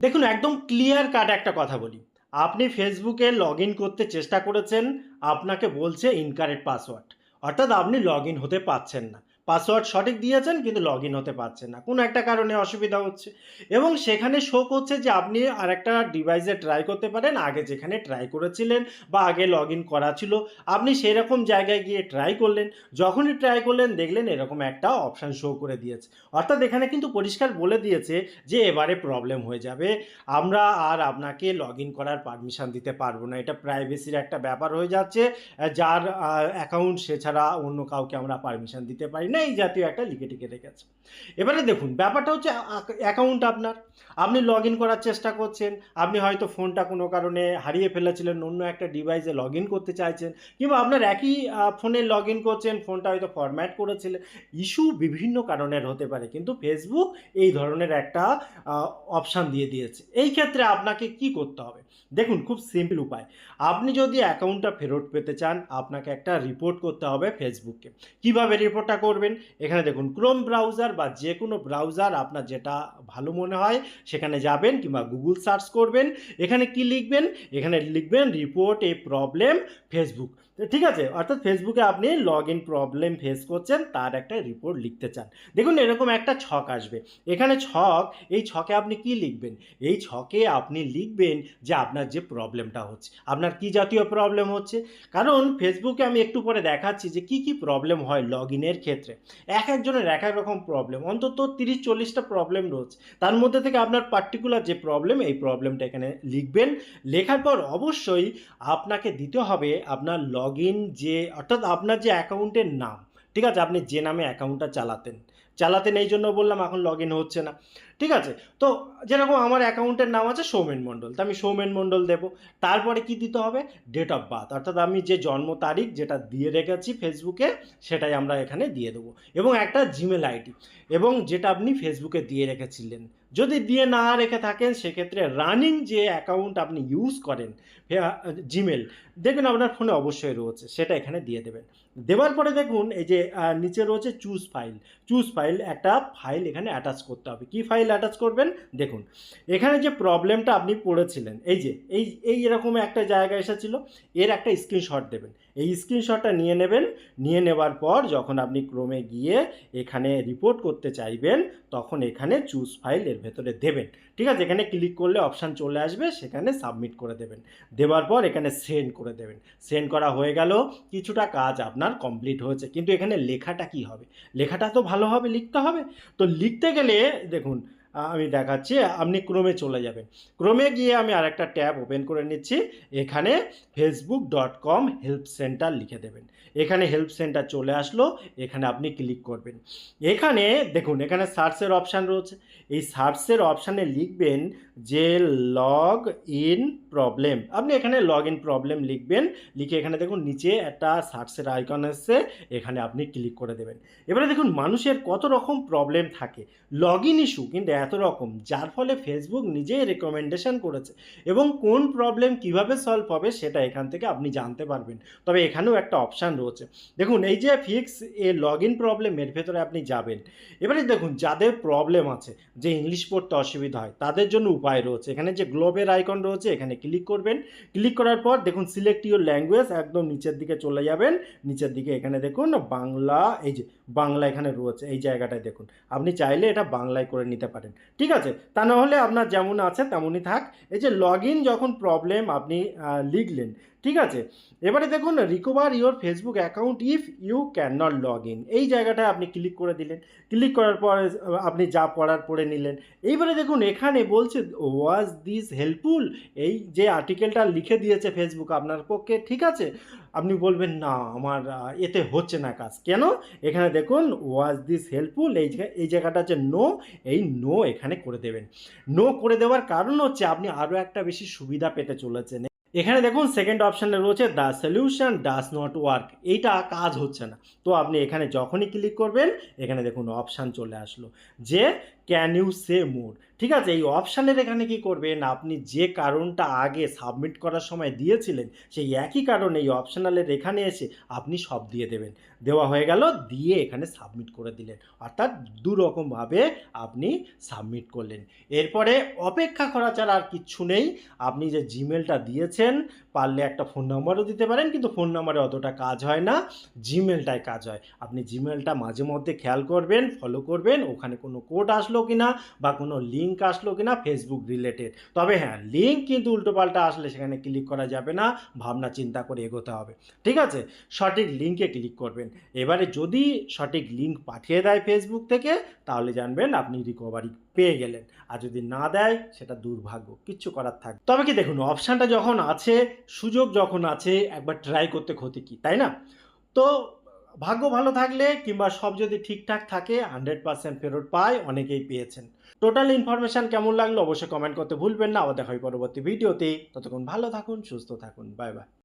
দেখুন একদম clear cut একটা কথা বলি। আপনি ফেসবুকে লগইন করতে চেষ্টা করেছেন, আপনাকে বলছে ইনকারেক্ট পাসওয়ার্ড। অর্থাৎ আপনি লগইন হতে পারছেন না। পাসওয়ার্ড সঠিক দিয়েছেন কিন্তু লগইন হতে পারছেন না। কোনো একটা কারণে অসুবিধা হচ্ছে এবং সেখানে শো করছে যে আপনি আরেকটা ডিভাইসে ট্রাই করতে পারেন। আগে যেখানে ট্রাই করেছিলেন বা আগে লগইন করা ছিল, আপনি সেরকম জায়গায় গিয়ে ট্রাই করলেন। যখনই ট্রাই করলেন দেখলেন এরকম একটা অপশান শো করে দিয়েছে। অর্থাৎ এখানে কিন্তু পরিষ্কার বলে দিয়েছে যে এবারে প্রবলেম হয়ে যাবে। আমরা আর আপনাকে লগইন করার পারমিশন দিতে পারবো না। এটা প্রাইভেসির একটা ব্যাপার হয়ে যাচ্ছে। যার অ্যাকাউন্ট সে ছাড়া অন্য কাউকে আমরা পারমিশন দিতে পারি না। এই জাতীয় একটা লিখে টিকে রেখেছে। এবারে দেখুন ব্যাপারটা হচ্ছে অ্যাকাউন্ট আপনার। আপনি লগইন করার চেষ্টা করছেন। আপনি হয়তো ফোনটা কোনো কারণে হারিয়ে ফেলেছিলেন, অন্য একটা ডিভাইসে লগইন করতে চাইছেন কিংবা আপনার একই ফোনে লগইন করছেন, ফোনটা হয়তো ফরম্যাট করেছিলেন। ইস্যু বিভিন্ন কারণের হতে পারে কিন্তু ফেসবুক এই ধরনের একটা অপশান দিয়ে দিয়েছে। এই ক্ষেত্রে আপনাকে কি করতে হবে? দেখুন খুব সিম্পল উপায়। আপনি যদি অ্যাকাউন্টটা ফেরত পেতে চান, আপনাকে একটা রিপোর্ট করতে হবে ফেসবুককে। কিভাবে রিপোর্টটা করবেন? এখানে দেখুন ক্রোম ব্রাউজার বা যে কোনো ব্রাউজার আপনার যেটা ভালো মনে হয় সেখানে যাবেন কিংবা গুগল সার্চ করবেন। এখানে কি লিখবেন? এখানে লিখবেন রিপোর্ট এ প্রবলেম ফেসবুক। ঠিক আছে? অর্থাৎ ফেসবুকে আপনি লগইন প্রবলেম ফেস করছেন তার একটা রিপোর্ট লিখতে চান। দেখুন এরকম একটা ছক আসবে। এখানে ছক, এই ছকে আপনি কি লিখবেন? এই ছকে আপনি লিখবেন যে আপনার যে প্রবলেমটা হচ্ছে। আপনার কি জাতীয় প্রবলেম হচ্ছে? কারণ ফেসবুকে আমি একটু পরে দেখাচ্ছি যে কি প্রবলেম হয় লগইনের ক্ষেত্রে। একজনের এক এক রকম প্রবলেম। অন্তত ৩০-৪০টা প্রবলেম রয়েছে। তার মধ্যে থেকে আপনার পার্টিকুলার যে প্রবলেম, এই প্রবলেমটা এখানে লিখবেন। লেখার পর অবশ্যই আপনাকে দিতে হবে আপনার লগইন যে অর্থাৎ আপনার যে অ্যাকাউন্টের নাম। ঠিক আছে? আপনি যে নামে অ্যাকাউন্টটা চালাতেন এই জন্য বললাম এখন লগইন হচ্ছে না। ঠিক আছে? তো যেরকম আমার অ্যাকাউন্টের নাম আছে সৌমেন মণ্ডল। তো আমি সৌমেন মণ্ডল দেবো। তারপরে কি দিতে হবে? ডেট অফ বার্থ অর্থাৎ আমি যে জন্ম তারিখ যেটা দিয়ে রেখেছি ফেসবুকে সেটাই আমরা এখানে দিয়ে দেবো এবং একটা জিমেল আইডি এবং যেটা আপনি ফেসবুকে দিয়ে রেখেছিলেন। যদি দিয়ে না রেখে থাকেন সেক্ষেত্রে রানিং যে অ্যাকাউন্ট আপনি ইউজ করেন জিমেল, দেখবেন আপনার ফোনে অবশ্যই রয়েছে, সেটা এখানে দিয়ে দেবেন। দেওয়ার পরে দেখুন এই যে নিচে রয়েছে চুজ ফাইল একটা ফাইল এখানে অ্যাটাচ করতে হবে। কি ফাইল অ্যাটাচ করবেন? দেখুন এখানে যে প্রবলেমটা আপনি পড়েছিলেন, এই যে এই এরকম একটা জায়গা এসেছিল, এর একটা স্ক্রিনশট দেবেন। এই স্ক্রিনশটটা নিয়ে নেবেন। নিয়ে নেওয়ার পর যখন আপনি ক্রোমে গিয়ে এখানে রিপোর্ট করতে চাইবেন তখন এখানে চুজ ফাইল এর ভেতরে দেবেন। ঠিক আছে? এখানে ক্লিক করলে অপশান চলে আসবে, সেখানে সাবমিট করে দেবেন। দেওয়ার পর এখানে সেন্ড করে দেবেন। সেন্ড করা হয়ে গেল, কিছুটা কাজ আপনার কমপ্লিট হয়েছে। কিন্তু এখানে লেখাটা কি হবে? লেখাটা তো ভালোভাবে লিখতে হবে। তো লিখতে গেলে দেখুন আমি দেখাচ্ছি, আপনি ক্রোমে চলে যাবেন। ক্রোমে গিয়ে আমি আরেকটা ট্যাব ওপেন করে নিচ্ছি। এখানে facebook.com হেল্প সেন্টার লিখে দেবেন। এখানে হেল্প সেন্টার চলে আসলো, এখানে আপনি ক্লিক করবেন। এখানে দেখুন এখানে সার্চের অপশান রয়েছে। এই সার্চের অপশানে লিখবেন যে লগ ইন প্রবলেম। আপনি এখানে লগ ইন প্রবলেম লিখবেন। লিখে এখানে দেখুন নিচে একটা সার্চের আইকন এসছে, এখানে আপনি ক্লিক করে দেবেন। এবারে দেখুন মানুষের কত রকম প্রবলেম থাকে। লগ ইন ইস্যু কিন্তু এত রকম, যার ফলে ফেসবুক নিজেই রেকমেন্ডেশন করেছে এবং কোন প্রবলেম কিভাবে সলভ হবে সেটা এখান থেকে আপনি জানতে পারবেন। তবে এখানেও একটা অপশান রয়েছে। দেখুন এই যে fix A log in problem, এর ভেতরে আপনি যাবেন। এবারে দেখুন যাদের প্রবলেম আছে, যে ইংলিশ পড়তে অসুবিধা হয় তাদের জন্য উপায় রয়েছে। এখানে যে গ্লোবের আইকন রয়েছে এখানে ক্লিক করবেন। ক্লিক করার পর দেখুন সিলেক্ট ইউর ল্যাঙ্গুয়েজ, একদম নিচের দিকে চলে যাবেন। নিচের দিকে এখানে দেখুন বাংলা, এই যে বাংলা এখানে রয়েছে, এই জায়গাটায় দেখুন আপনি চাইলে এটা বাংলায় করে নিতে পারেন। ঠিক আছে? তা না হলে আপনার যেমন আছে তেমনই থাক। এই যে লগ ইন যখন প্রবলেম আপনি লিখলেন, ঠিক আছে? এবারে দেখুন recover your Facebook account if you can not log in, এই জায়গাটায় আপনি ক্লিক করে দিলেন। ক্লিক করার পর আপনি যা পড়ার পড়ে নিলেন। এইবারে দেখুন এখানে বলছে ওয়াজ দিস হেল্পফুল, এই যে আর্টিকেলটা লিখে দিয়েছে ফেসবুক আপনার পক্ষে ঠিক আছে? আপনি বলবেন না আমার এতে হচ্ছে না কাজ। কেন? এখানে দেখুন ওয়াজ দিস হেল্পফুল, এই জায়গাটা হচ্ছে নো, এই নো এখানে করে দেবেন। নো করে দেওয়ার কারণ হচ্ছে আপনি আরও একটা বেশি সুবিধা পেতে চলেছেন। এখানে দেখুন সেকেন্ড অপশানে রয়েছে the solution does not work, এইটা কাজ হচ্ছে না। তো আপনি এখানে যখনই ক্লিক করবেন এখানে দেখুন অপশান চলে আসলো যে ক্যান ইউ সে মোর, ঠিক আছে? এই অপশানের এখানে কি করবেন, আপনি যে কারণটা আগে সাবমিট করার সময় দিয়েছিলেন সেই একই কারণ এই অপশনালের এখানে এসে আপনি সব দিয়ে দেবেন। দেওয়া হয়ে গেল, দিয়ে এখানে সাবমিট করে দিলেন। অর্থাৎ দুরকমভাবে আপনি সাবমিট করলেন। এরপরে অপেক্ষা করা ছাড়া আর কিচ্ছু নেই। আপনি যে জিমেলটা দিয়েছেন, পারলে একটা ফোন নাম্বারও দিতে পারেন, কিন্তু ফোন নাম্বারে অতটা কাজ হয় না, জিমেলটায় কাজ হয়। আপনি জিমেলটা মাঝে মধ্যে খেয়াল করবেন, ফলো করবেন, ওখানে কোনো কোড আসলো কিনা বা কোনো লিঙ্ক আসলো কিনা ফেসবুক রিলেটেড। তবে হ্যাঁ, লিঙ্ক কিন্তু উল্টোপাল্টা আসলে সেখানে ক্লিক করা যাবে না, ভাবনা চিন্তা করে এগোতে হবে, ঠিক আছে? সঠিক লিঙ্কে ক্লিক করবেন। এবারে যদি সঠিক লিঙ্ক পাঠিয়ে দেয় ফেসবুক থেকে, তাহলে জানবেন আপনি রিকভারি পেয়ে গেলেন। আর যদি না দেয়, সেটা দুর্ভাগ্য, কিচ্ছু করার থাকবে। তবে কি দেখুন, অপশানটা যখন আছে, সুযোগ যখন আছে, একবার ট্রাই করতে ক্ষতি কি, তাই না? তো ভাগ্য ভালো থাকলে কিংবা সব যদি ঠিকঠাক থাকে 100% ফেরত পায়, অনেকেই পেয়েছেন। টোটাল ইনফরমেশন কেমন লাগলো অবশ্যই কমেন্ট করতে ভুলবেন না। আবার দেখা হয় পরবর্তী ভিডিওতে। ততক্ষণ ভালো থাকুন, সুস্থ থাকুন। Bye bye.